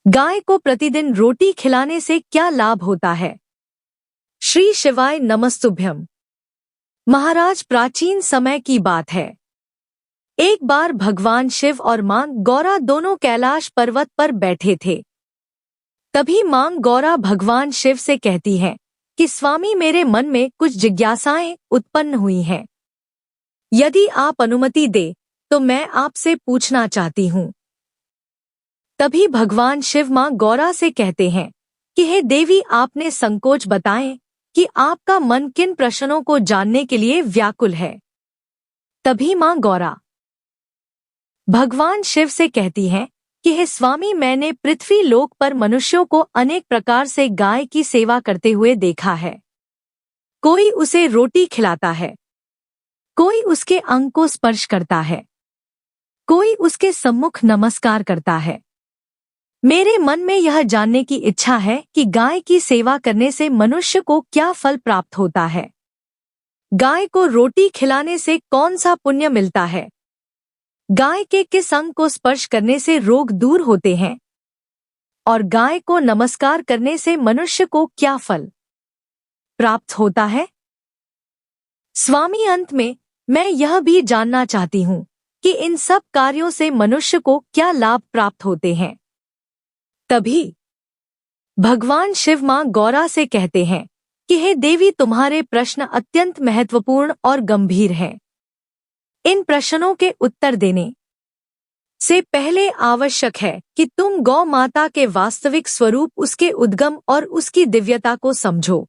गाय को प्रतिदिन रोटी खिलाने से क्या लाभ होता है? श्री शिवाय नमस्तुभ्यम। महाराज, प्राचीन समय की बात है। एक बार भगवान शिव और मां गौरा दोनों कैलाश पर्वत पर बैठे थे। तभी मां गौरा भगवान शिव से कहती है कि स्वामी, मेरे मन में कुछ जिज्ञासाएं उत्पन्न हुई हैं। यदि आप अनुमति दे तो मैं आपसे पूछना चाहती हूँ। तभी भगवान शिव मां गौरा से कहते हैं कि हे देवी, आपने संकोच बताएं कि आपका मन किन प्रश्नों को जानने के लिए व्याकुल है। तभी मां गौरा भगवान शिव से कहती हैं कि हे स्वामी, मैंने पृथ्वी लोक पर मनुष्यों को अनेक प्रकार से गाय की सेवा करते हुए देखा है। कोई उसे रोटी खिलाता है, कोई उसके अंग को स्पर्श करता है, कोई उसके सम्मुख नमस्कार करता है। मेरे मन में यह जानने की इच्छा है कि गाय की सेवा करने से मनुष्य को क्या फल प्राप्त होता है। गाय को रोटी खिलाने से कौन सा पुण्य मिलता है? गाय के किस अंग को स्पर्श करने से रोग दूर होते हैं? और गाय को नमस्कार करने से मनुष्य को क्या फल प्राप्त होता है? स्वामी, अंत में मैं यह भी जानना चाहती हूँ कि इन सब कार्यों से मनुष्य को क्या लाभ प्राप्त होते हैं। तभी भगवान शिव मां गौरा से कहते हैं कि हे देवी, तुम्हारे प्रश्न अत्यंत महत्वपूर्ण और गंभीर हैं। इन प्रश्नों के उत्तर देने से पहले आवश्यक है कि तुम गौ माता के वास्तविक स्वरूप, उसके उद्गम और उसकी दिव्यता को समझो।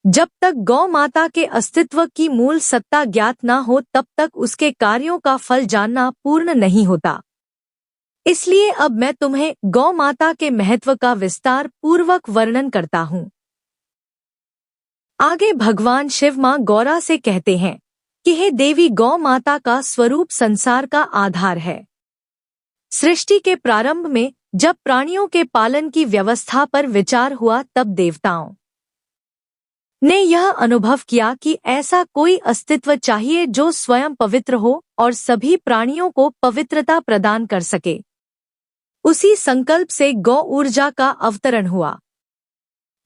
जब तक गौ माता के अस्तित्व की मूल सत्ता ज्ञात न हो, तब तक उसके कार्यों का फल जानना पूर्ण नहीं होता। इसलिए अब मैं तुम्हें गौ माता के महत्व का विस्तार पूर्वक वर्णन करता हूँ। आगे भगवान शिव मां गौरा से कहते हैं कि हे देवी, गौ माता का स्वरूप संसार का आधार है। सृष्टि के प्रारंभ में जब प्राणियों के पालन की व्यवस्था पर विचार हुआ, तब देवताओं ने यह अनुभव किया कि ऐसा कोई अस्तित्व चाहिए जो स्वयं पवित्र हो और सभी प्राणियों को पवित्रता प्रदान कर सके। उसी संकल्प से गौ ऊर्जा का अवतरण हुआ।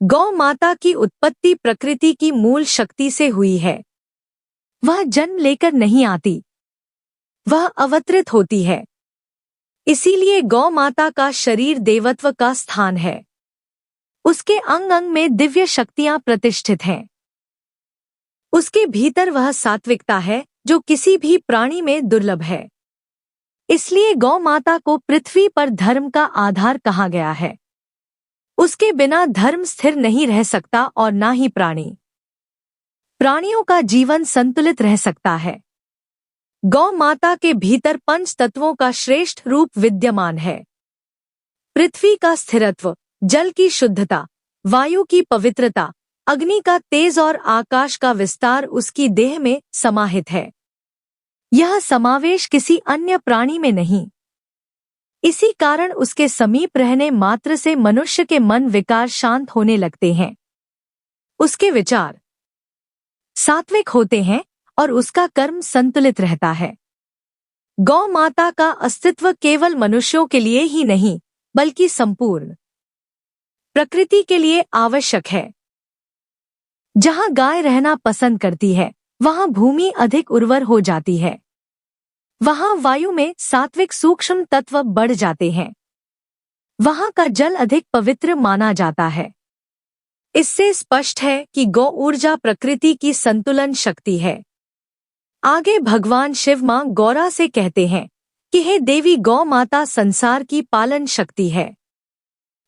गौ माता की उत्पत्ति प्रकृति की मूल शक्ति से हुई है। वह जन्म लेकर नहीं आती, वह अवतरित होती है। इसीलिए गौ माता का शरीर देवत्व का स्थान है। उसके अंग अंग में दिव्य शक्तियां प्रतिष्ठित हैं। उसके भीतर वह सात्विकता है जो किसी भी प्राणी में दुर्लभ है। इसलिए गौ माता को पृथ्वी पर धर्म का आधार कहा गया है। उसके बिना धर्म स्थिर नहीं रह सकता और ना ही प्राणियों का जीवन संतुलित रह सकता है। गौ माता के भीतर पंच तत्वों का श्रेष्ठ रूप विद्यमान है। पृथ्वी का स्थिरत्व, जल की शुद्धता, वायु की पवित्रता, अग्नि का तेज और आकाश का विस्तार उसकी देह में समाहित है। यह समावेश किसी अन्य प्राणी में नहीं। इसी कारण उसके समीप रहने मात्र से मनुष्य के मन विकार शांत होने लगते हैं। उसके विचार सात्विक होते हैं और उसका कर्म संतुलित रहता है। गौ माता का अस्तित्व केवल मनुष्यों के लिए ही नहीं, बल्कि संपूर्ण प्रकृति के लिए आवश्यक है। जहां गाय रहना पसंद करती है, वहां भूमि अधिक उर्वर हो जाती है। वहां वायु में सात्विक सूक्ष्म तत्व बढ़ जाते हैं। वहां का जल अधिक पवित्र माना जाता है। इससे स्पष्ट है कि गौ ऊर्जा प्रकृति की संतुलन शक्ति है। आगे भगवान शिव मां गौरा से कहते हैं कि हे देवी, गौ माता संसार की पालन शक्ति है।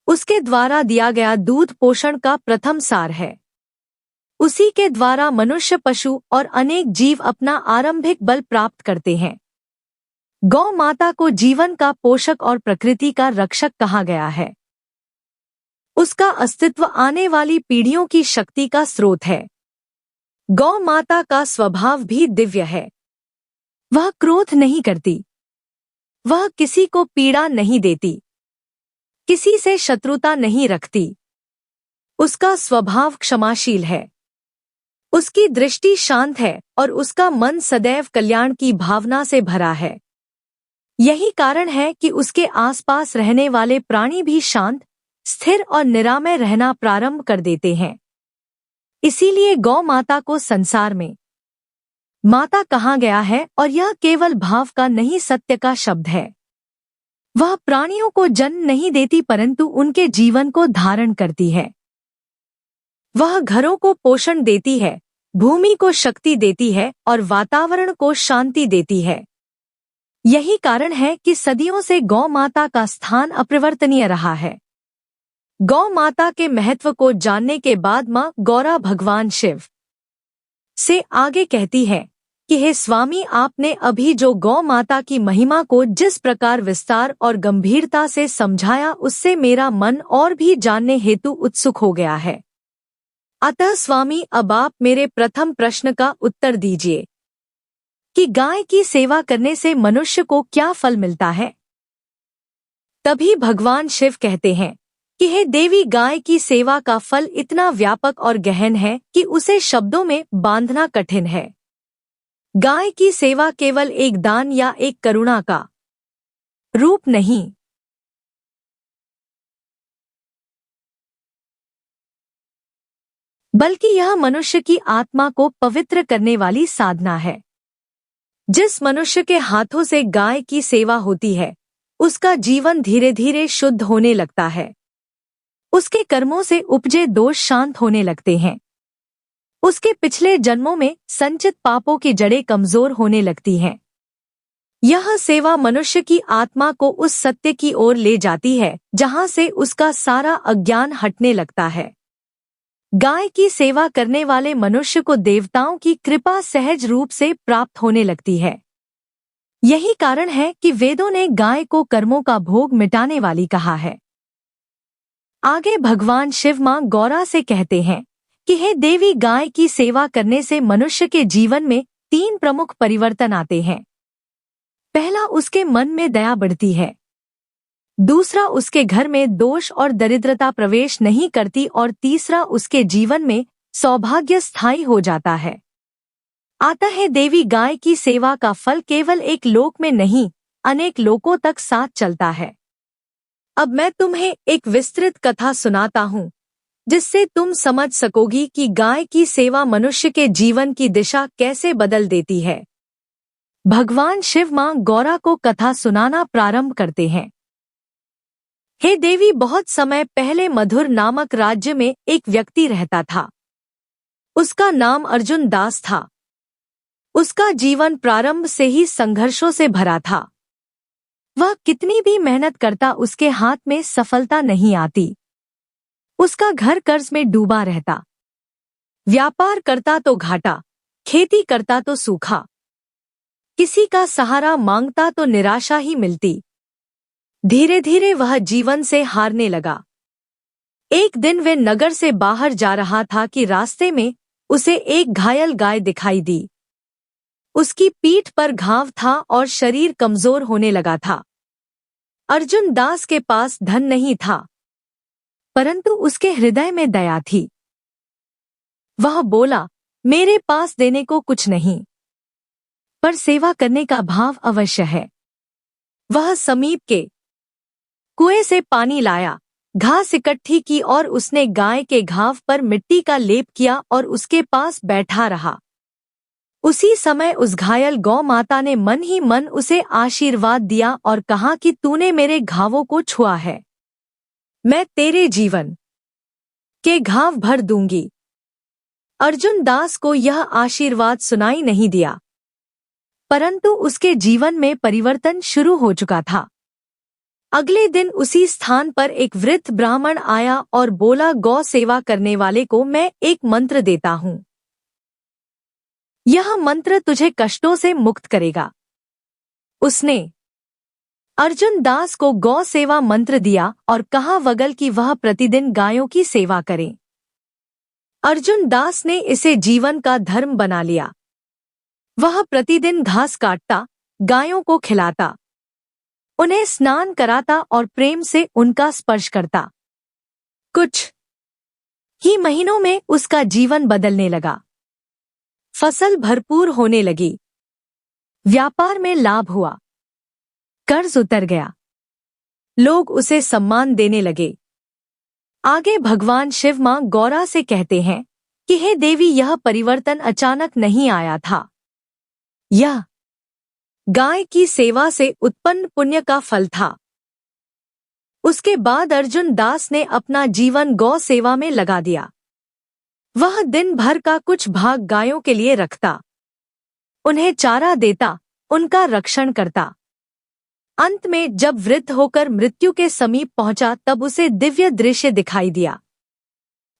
उसके द्वारा दिया गया दूध पोषण का प्रथम सार है। उसी के द्वारा मनुष्य, पशु और अनेक जीव अपना आरंभिक बल प्राप्त करते हैं। गौ माता को जीवन का पोषक और प्रकृति का रक्षक कहा गया है। उसका अस्तित्व आने वाली पीढ़ियों की शक्ति का स्रोत है। गौ माता का स्वभाव भी दिव्य है। वह क्रोध नहीं करती, वह किसी को पीड़ा नहीं देती, किसी से शत्रुता नहीं रखती। उसका स्वभाव क्षमाशील है। उसकी दृष्टि शांत है और उसका मन सदैव कल्याण की भावना से भरा है। यही कारण है कि उसके आसपास रहने वाले प्राणी भी शांत, स्थिर और निरामय रहना प्रारंभ कर देते हैं। इसीलिए गौ माता को संसार में माता कहा गया है, और यह केवल भाव का नहीं, सत्य का शब्द है। वह प्राणियों को जन्म नहीं देती, परंतु उनके जीवन को धारण करती है। वह घरों को पोषण देती है, भूमि को शक्ति देती है और वातावरण को शांति देती है। यही कारण है कि सदियों से गौ माता का स्थान अपरिवर्तनीय रहा है। गौ माता के महत्व को जानने के बाद मां गौरा भगवान शिव से आगे कहती है कि हे स्वामी, आपने अभी जो गौ माता की महिमा को जिस प्रकार विस्तार और गंभीरता से समझाया, उससे मेरा मन और भी जानने हेतु उत्सुक हो गया है। अतः स्वामी, अब आप मेरे प्रथम प्रश्न का उत्तर दीजिए कि गाय की सेवा करने से मनुष्य को क्या फल मिलता है। तभी भगवान शिव कहते हैं कि हे देवी, गाय की सेवा का फल इतना व्यापक और गहन है कि उसे शब्दों में बांधना कठिन है। गाय की सेवा केवल एक दान या एक करुणा का रूप नहीं, बल्कि यह मनुष्य की आत्मा को पवित्र करने वाली साधना है। जिस मनुष्य के हाथों से गाय की सेवा होती है, उसका जीवन धीरे धीरे शुद्ध होने लगता है। उसके कर्मों से उपजे दोष शांत होने लगते हैं। उसके पिछले जन्मों में संचित पापों की जड़ें कमजोर होने लगती हैं। यह सेवा मनुष्य की आत्मा को उस सत्य की ओर ले जाती है जहां से उसका सारा अज्ञान हटने लगता है। गाय की सेवा करने वाले मनुष्य को देवताओं की कृपा सहज रूप से प्राप्त होने लगती है। यही कारण है कि वेदों ने गाय को कर्मों का भोग मिटाने वाली कहा है। आगे भगवान शिव मां गौरा से कहते हैं कि हे देवी, गाय की सेवा करने से मनुष्य के जीवन में 3 प्रमुख परिवर्तन आते हैं। पहला, उसके मन में दया बढ़ती है। दूसरा, उसके घर में दोष और दरिद्रता प्रवेश नहीं करती, और तीसरा, उसके जीवन में सौभाग्य स्थायी हो जाता है। आता है देवी, गाय की सेवा का फल केवल एक लोक में नहीं, अनेक लोकों तक साथ चलता है। अब मैं तुम्हें एक विस्तृत कथा सुनाता हूँ, जिससे तुम समझ सकोगी कि गाय की सेवा मनुष्य के जीवन की दिशा कैसे बदल देती है। भगवान शिव मां गौरा को कथा सुनाना प्रारंभ करते हैं। हे देवी, बहुत समय पहले मधुर नामक राज्य में एक व्यक्ति रहता था। उसका नाम अर्जुन दास था। उसका जीवन प्रारंभ से ही संघर्षों से भरा था। वह कितनी भी मेहनत करता, उसके हाथ में सफलता नहीं आती। उसका घर कर्ज में डूबा रहता। व्यापार करता तो घाटा, खेती करता तो सूखा, किसी का सहारा मांगता तो निराशा ही मिलती। धीरे धीरे वह जीवन से हारने लगा। एक दिन वे नगर से बाहर जा रहा था कि रास्ते में उसे एक घायल गाय दिखाई दी। उसकी पीठ पर घाव था और शरीर कमजोर होने लगा था। अर्जुन दास के पास धन नहीं था, परंतु उसके हृदय में दया थी। वह बोला, मेरे पास देने को कुछ नहीं, पर सेवा करने का भाव अवश्य है। वह समीप के कुएं से पानी लाया, घास इकट्ठी की और उसने गाय के घाव पर मिट्टी का लेप किया और उसके पास बैठा रहा। उसी समय उस घायल गौ माता ने मन ही मन उसे आशीर्वाद दिया और कहा कि तूने मेरे घावों को छुआ है, मैं तेरे जीवन के घाव भर दूंगी। अर्जुन दास को यह आशीर्वाद सुनाई नहीं दिया, परंतु उसके जीवन में परिवर्तन शुरू हो चुका था। अगले दिन उसी स्थान पर एक वृद्ध ब्राह्मण आया और बोला, गौ सेवा करने वाले को मैं एक मंत्र देता हूँ। यह मंत्र तुझे कष्टों से मुक्त करेगा। उसने अर्जुन दास को गौ सेवा मंत्र दिया और कहा वगल कि वह प्रतिदिन गायों की सेवा करे। अर्जुन दास ने इसे जीवन का धर्म बना लिया। वह प्रतिदिन घास काटता, गायों को खिलाता, उन्हें स्नान कराता और प्रेम से उनका स्पर्श करता। कुछ ही महीनों में उसका जीवन बदलने लगा। फसल भरपूर होने लगी, व्यापार में लाभ हुआ, कर्ज उतर गया। लोग उसे सम्मान देने लगे। आगे भगवान शिव मां गौरा से कहते हैं कि हे देवी, यह परिवर्तन अचानक नहीं आया था। यह गाय की सेवा से उत्पन्न पुण्य का फल था। उसके बाद अर्जुन दास ने अपना जीवन गौ सेवा में लगा दिया। वह दिन भर का कुछ भाग गायों के लिए रखता, उन्हें चारा देता, उनका रक्षण करता। अंत में जब वृद्ध होकर मृत्यु के समीप पहुंचा, तब उसे दिव्य दृश्य दिखाई दिया।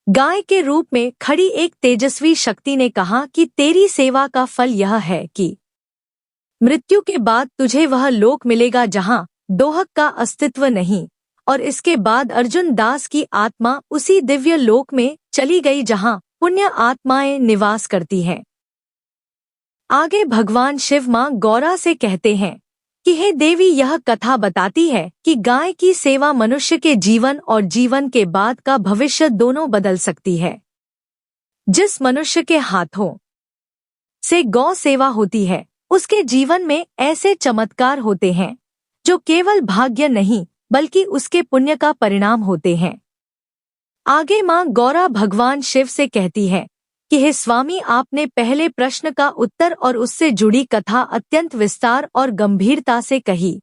गाय के रूप में खड़ी एक तेजस्वी शक्ति ने कहा कि तेरी सेवा का फल यह है कि मृत्यु के बाद तुझे वह लोक मिलेगा जहां दोहक का अस्तित्व नहीं। और इसके बाद अर्जुन दास की आत्मा उसी दिव्य लोक में चली गई जहां पुण्य आत्माएं निवास करती हैं। आगे भगवान शिव मां गौरा से कहते हैं कि हे देवी, यह कथा बताती है कि गाय की सेवा मनुष्य के जीवन और जीवन के बाद का भविष्य दोनों बदल सकती है। जिस मनुष्य के हाथों से गौ सेवा होती है, उसके जीवन में ऐसे चमत्कार होते हैं जो केवल भाग्य नहीं बल्कि उसके पुण्य का परिणाम होते हैं। आगे मां गौरा भगवान शिव से कहती है कि हे स्वामी, आपने पहले प्रश्न का उत्तर और उससे जुड़ी कथा अत्यंत विस्तार और गंभीरता से कही।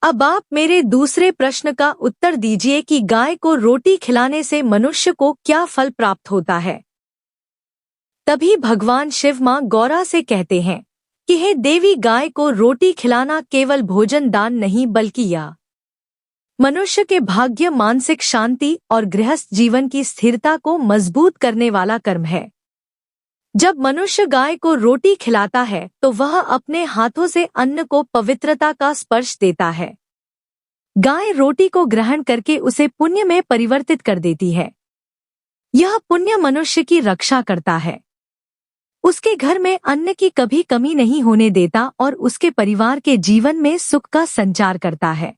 अब आप मेरे दूसरे प्रश्न का उत्तर दीजिए कि गाय को रोटी खिलाने से मनुष्य को क्या फल प्राप्त होता है। तभी भगवान शिव मां गौरा से कहते हैं कि हे देवी, गाय को रोटी खिलाना केवल भोजन दान नहीं बल्कि यह मनुष्य के भाग्य, मानसिक शांति और गृहस्थ जीवन की स्थिरता को मजबूत करने वाला कर्म है। जब मनुष्य गाय को रोटी खिलाता है तो वह अपने हाथों से अन्न को पवित्रता का स्पर्श देता है। गाय रोटी को ग्रहण करके उसे पुण्य में परिवर्तित कर देती है। यह पुण्य मनुष्य की रक्षा करता है, उसके घर में अन्न की कभी कमी नहीं होने देता और उसके परिवार के जीवन में सुख का संचार करता है।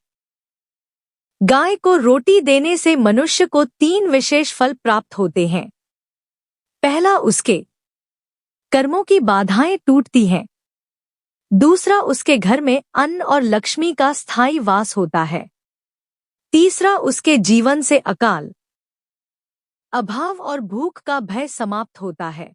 गाय को रोटी देने से मनुष्य को 3 विशेष फल प्राप्त होते हैं। पहला, उसके कर्मों की बाधाएं टूटती हैं। दूसरा, उसके घर में अन्न और लक्ष्मी का स्थायी वास होता है। तीसरा, उसके जीवन से अकाल, अभाव और भूख का भय समाप्त होता है।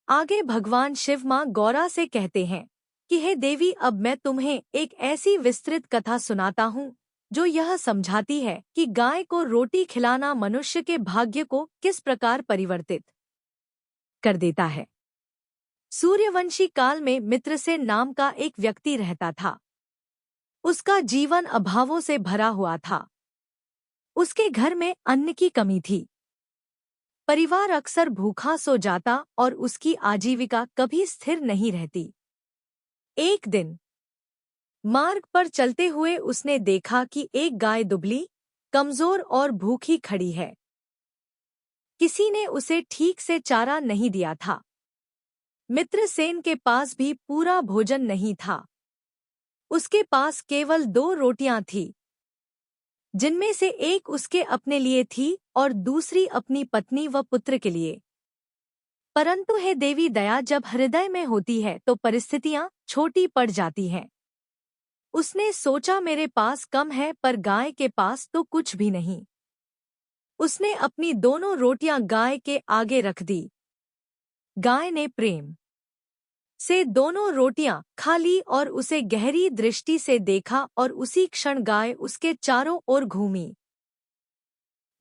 आगे भगवान शिव मां गौरा से कहते हैं कि हे देवी, अब मैं तुम्हें एक ऐसी विस्तृत कथा सुनाता हूँ जो यह समझाती है कि गाय को रोटी खिलाना मनुष्य के भाग्य को किस प्रकार परिवर्तित कर देता है। सूर्यवंशी काल में मित्रसेन नाम का एक व्यक्ति रहता था। उसका जीवन अभावों से भरा हुआ था। उसके घर में अन्न की कमी थी। परिवार अक्सर भूखा सो जाता और उसकी आजीविका कभी स्थिर नहीं रहती। एक दिन मार्ग पर चलते हुए उसने देखा कि एक गाय दुबली, कमजोर और भूखी खड़ी है। किसी ने उसे ठीक से चारा नहीं दिया था। मित्रसेन के पास भी पूरा भोजन नहीं था। उसके पास केवल 2 रोटियां थीं, जिनमें से एक उसके अपने लिए थी और दूसरी अपनी पत्नी व पुत्र के लिए। परंतु हे देवी, दया जब हृदय में होती है तो परिस्थितियां छोटी पड़ जाती हैं। उसने सोचा, मेरे पास कम है पर गाय के पास तो कुछ भी नहीं। उसने अपनी दोनों रोटियां गाय के आगे रख दी। गाय ने प्रेम से दोनों रोटियां खा ली और उसे गहरी दृष्टि से देखा और उसी क्षण गाय उसके चारों ओर घूमी।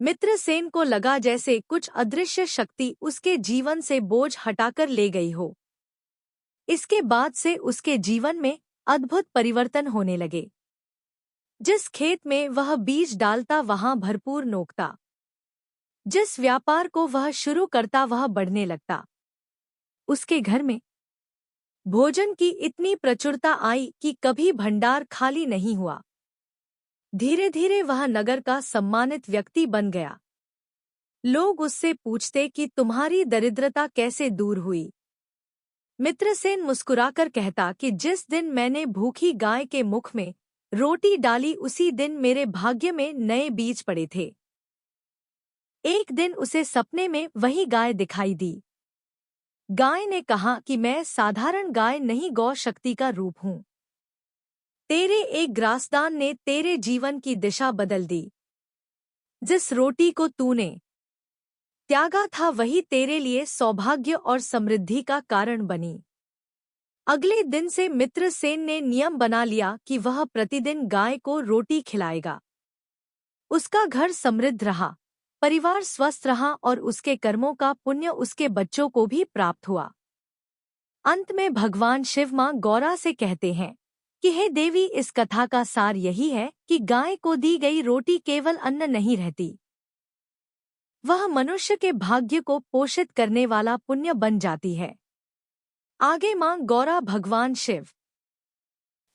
मित्रसेन को लगा जैसे कुछ अदृश्य शक्ति उसके जीवन से बोझ हटाकर ले गई हो। इसके बाद से उसके जीवन में अद्भुत परिवर्तन होने लगे। जिस खेत में वह बीज डालता वहां भरपूर नोकता। जिस व्यापार को वह शुरू करता वह बढ़ने लगता। उसके घर में भोजन की इतनी प्रचुरता आई कि कभी भंडार खाली नहीं हुआ। धीरे धीरे वह नगर का सम्मानित व्यक्ति बन गया। लोग उससे पूछते कि तुम्हारी दरिद्रता कैसे दूर हुई। मित्रसेन मुस्कुराकर कहता कि जिस दिन मैंने भूखी गाय के मुख में रोटी डाली उसी दिन मेरे भाग्य में नए बीज पड़े थे। एक दिन उसे सपने में वही गाय दिखाई दी। गाय ने कहा कि मैं साधारण गाय नहीं, गौ शक्ति का रूप हूँ। तेरे एक ग्रासदान ने तेरे जीवन की दिशा बदल दी। जिस रोटी को तूने त्यागा था वही तेरे लिए सौभाग्य और समृद्धि का कारण बनी। अगले दिन से मित्रसेन ने नियम बना लिया कि वह प्रतिदिन गाय को रोटी खिलाएगा। उसका घर समृद्ध रहा, परिवार स्वस्थ रहा और उसके कर्मों का पुण्य उसके बच्चों को भी प्राप्त हुआ। अंत में भगवान शिव मां गौरा से कहते हैं कि हे देवी, इस कथा का सार यही है कि गाय को दी गई रोटी केवल अन्न नहीं रहती, वह मनुष्य के भाग्य को पोषित करने वाला पुण्य बन जाती है। आगे मां गौरा भगवान शिव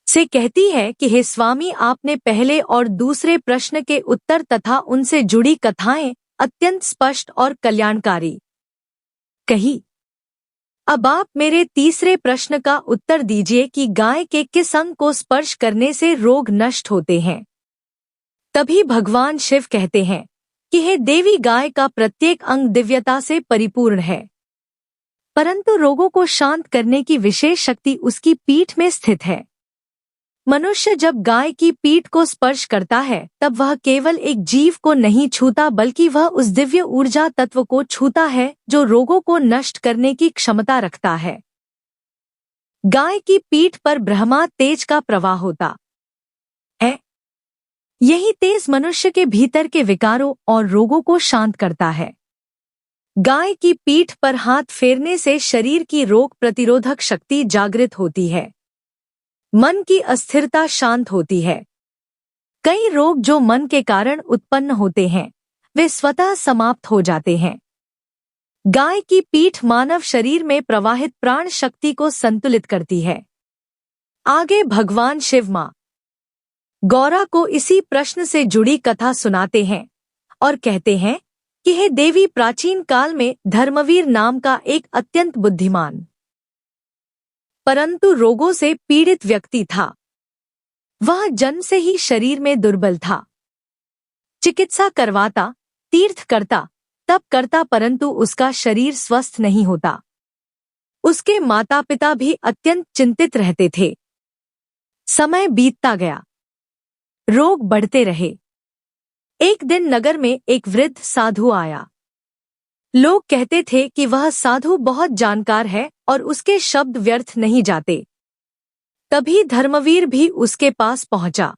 से कहती है कि हे स्वामी, आपने पहले और दूसरे प्रश्न के उत्तर तथा उनसे जुड़ी कथाएं अत्यंत स्पष्ट और कल्याणकारी कही। अब आप मेरे तीसरे प्रश्न का उत्तर दीजिए कि गाय के किस अंग को स्पर्श करने से रोग नष्ट होते हैं। तभी भगवान शिव कहते हैं कि हे देवी, गाय का प्रत्येक अंग दिव्यता से परिपूर्ण है, परंतु रोगों को शांत करने की विशेष शक्ति उसकी पीठ में स्थित है। मनुष्य जब गाय की पीठ को स्पर्श करता है तब वह केवल एक जीव को नहीं छूता, बल्कि वह उस दिव्य ऊर्जा तत्व को छूता है जो रोगों को नष्ट करने की क्षमता रखता है। गाय की पीठ पर ब्रह्मा तेज का प्रवाह होता है। यही तेज मनुष्य के भीतर के विकारों और रोगों को शांत करता है। गाय की पीठ पर हाथ फेरने से शरीर की रोग प्रतिरोधक शक्ति जागृत होती है, मन की अस्थिरता शांत होती है। कई रोग जो मन के कारण उत्पन्न होते हैं वे स्वतः समाप्त हो जाते हैं। गाय की पीठ मानव शरीर में प्रवाहित प्राण शक्ति को संतुलित करती है। आगे भगवान शिव मां गौरा को इसी प्रश्न से जुड़ी कथा सुनाते हैं और कहते हैं कि हे देवी, प्राचीन काल में धर्मवीर नाम का एक अत्यंत बुद्धिमान परंतु रोगों से पीड़ित व्यक्ति था। वह जन्म से ही शरीर में दुर्बल था। चिकित्सा करवाता, तीर्थ करता, तप करता, परंतु उसका शरीर स्वस्थ नहीं होता। उसके माता पिता भी अत्यंत चिंतित रहते थे। समय बीतता गया, रोग बढ़ते रहे। एक दिन नगर में एक वृद्ध साधु आया। लोग कहते थे कि वह साधु बहुत जानकार है और उसके शब्द व्यर्थ नहीं जाते। तभी धर्मवीर भी उसके पास पहुंचा।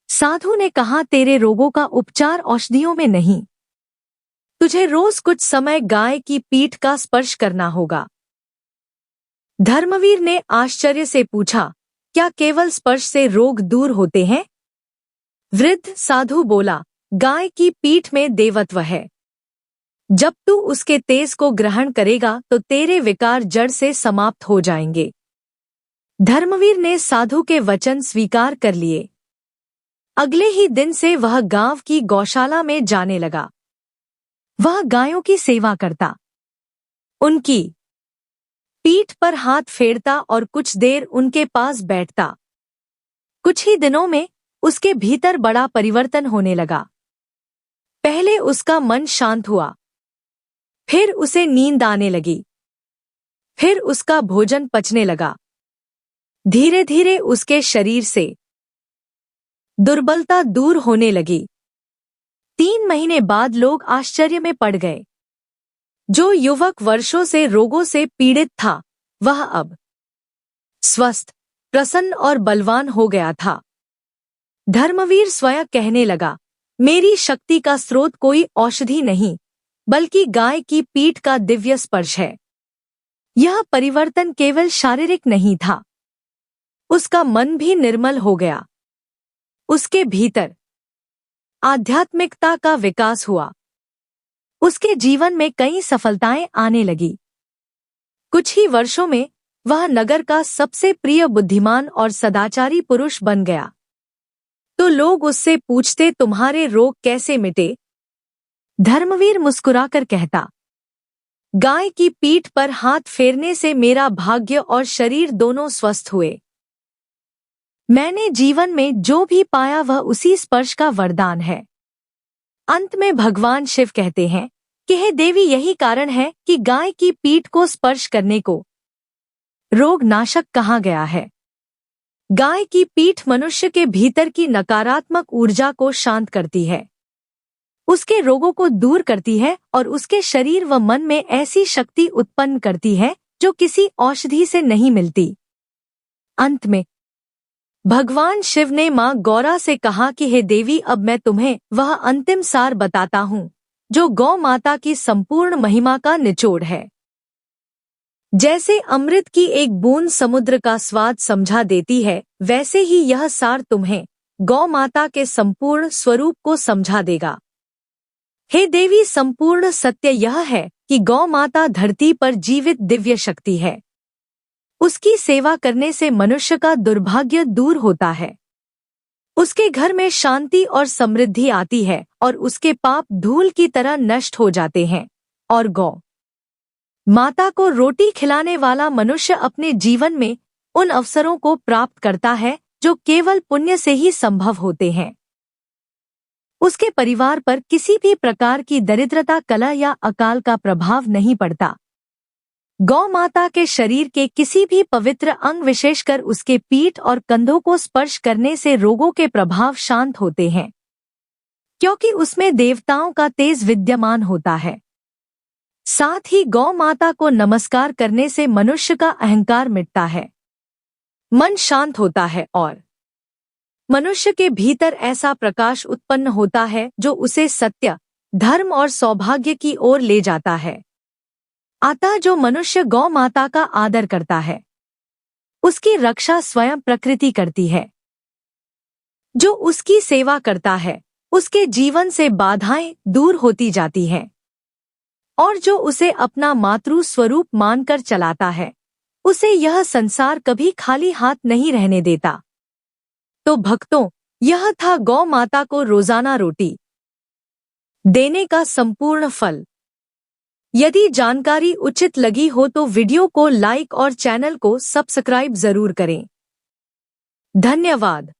साधु ने कहा, तेरे रोगों का उपचार औषधियों में नहीं, तुझे रोज कुछ समय गाय की पीठ का स्पर्श करना होगा। धर्मवीर ने आश्चर्य से पूछा, क्या केवल स्पर्श से रोग दूर होते हैं? वृद्ध साधु बोला, गाय की पीठ में देवत्व है। जब तू उसके तेज को ग्रहण करेगा तो तेरे विकार जड़ से समाप्त हो जाएंगे। धर्मवीर ने साधु के वचन स्वीकार कर लिए। अगले ही दिन से वह गांव की गौशाला में जाने लगा। वह गायों की सेवा करता, उनकी पीठ पर हाथ फेरता और कुछ देर उनके पास बैठता। कुछ ही दिनों में उसके भीतर बड़ा परिवर्तन होने लगा। पहले उसका मन शांत हुआ, फिर उसे नींद आने लगी, फिर उसका भोजन पचने लगा। धीरे धीरे उसके शरीर से दुर्बलता दूर होने लगी। 3 महीने बाद लोग आश्चर्य में पड़ गए। जो युवक वर्षों से रोगों से पीड़ित था वह अब स्वस्थ, प्रसन्न और बलवान हो गया था। धर्मवीर स्वयं कहने लगा, मेरी शक्ति का स्रोत कोई औषधि नहीं बल्कि गाय की पीठ का दिव्य स्पर्श है। यह परिवर्तन केवल शारीरिक नहीं था, उसका मन भी निर्मल हो गया। उसके भीतर आध्यात्मिकता का विकास हुआ। उसके जीवन में कई सफलताएं आने लगी। कुछ ही वर्षों में वह नगर का सबसे प्रिय, बुद्धिमान और सदाचारी पुरुष बन गया। तो लोग उससे पूछते, तुम्हारे रोग कैसे मिटे? धर्मवीर मुस्कुराकर कहता, गाय की पीठ पर हाथ फेरने से मेरा भाग्य और शरीर दोनों स्वस्थ हुए। मैंने जीवन में जो भी पाया वह उसी स्पर्श का वरदान है। अंत में भगवान शिव कहते हैं कि हे देवी, यही कारण है कि गाय की पीठ को स्पर्श करने को रोग नाशक कहा गया है। गाय की पीठ मनुष्य के भीतर की नकारात्मक ऊर्जा को शांत करती है, उसके रोगों को दूर करती है और उसके शरीर व मन में ऐसी शक्ति उत्पन्न करती है जो किसी औषधि से नहीं मिलती। अंत में भगवान शिव ने मां गौरा से कहा कि हे देवी, अब मैं तुम्हें वह अंतिम सार बताता हूँ जो गौ माता की संपूर्ण महिमा का निचोड़ है। जैसे अमृत की एक बूंद समुद्र का स्वाद समझा देती है, वैसे ही यह सार तुम्हें गौ माता के संपूर्ण स्वरूप को समझा देगा। हे देवी, संपूर्ण सत्य यह है कि गौ माता धरती पर जीवित दिव्य शक्ति है। उसकी सेवा करने से मनुष्य का दुर्भाग्य दूर होता है, उसके घर में शांति और समृद्धि आती है और उसके पाप धूल की तरह नष्ट हो जाते हैं। और गौ माता को रोटी खिलाने वाला मनुष्य अपने जीवन में उन अवसरों को प्राप्त करता है जो केवल पुण्य से ही संभव होते हैं। उसके परिवार पर किसी भी प्रकार की दरिद्रता, कलह या अकाल का प्रभाव नहीं पड़ता। गौ माता के शरीर के किसी भी पवित्र अंग, विशेषकर उसके पीठ और कंधों को स्पर्श करने से रोगों के प्रभाव शांत होते हैं, क्योंकि उसमें देवताओं का तेज विद्यमान होता है। साथ ही गौ माता को नमस्कार करने से मनुष्य का अहंकार मिटता है, मन शांत होता है और मनुष्य के भीतर ऐसा प्रकाश उत्पन्न होता है जो उसे सत्य, धर्म और सौभाग्य की ओर ले जाता है। अतः जो मनुष्य गौ माता का आदर करता है, उसकी रक्षा स्वयं प्रकृति करती है। जो उसकी सेवा करता है, उसके जीवन से बाधाएं दूर होती जाती हैं, और जो उसे अपना मातृ स्वरूप मानकर चलाता है, उसे यह संसार कभी खाली हाथ नहीं रहने देता। तो भक्तों, यह था गौ माता को रोजाना रोटी देने का संपूर्ण फल। यदि जानकारी उचित लगी हो तो वीडियो को लाइक और चैनल को सब्सक्राइब जरूर करें। धन्यवाद।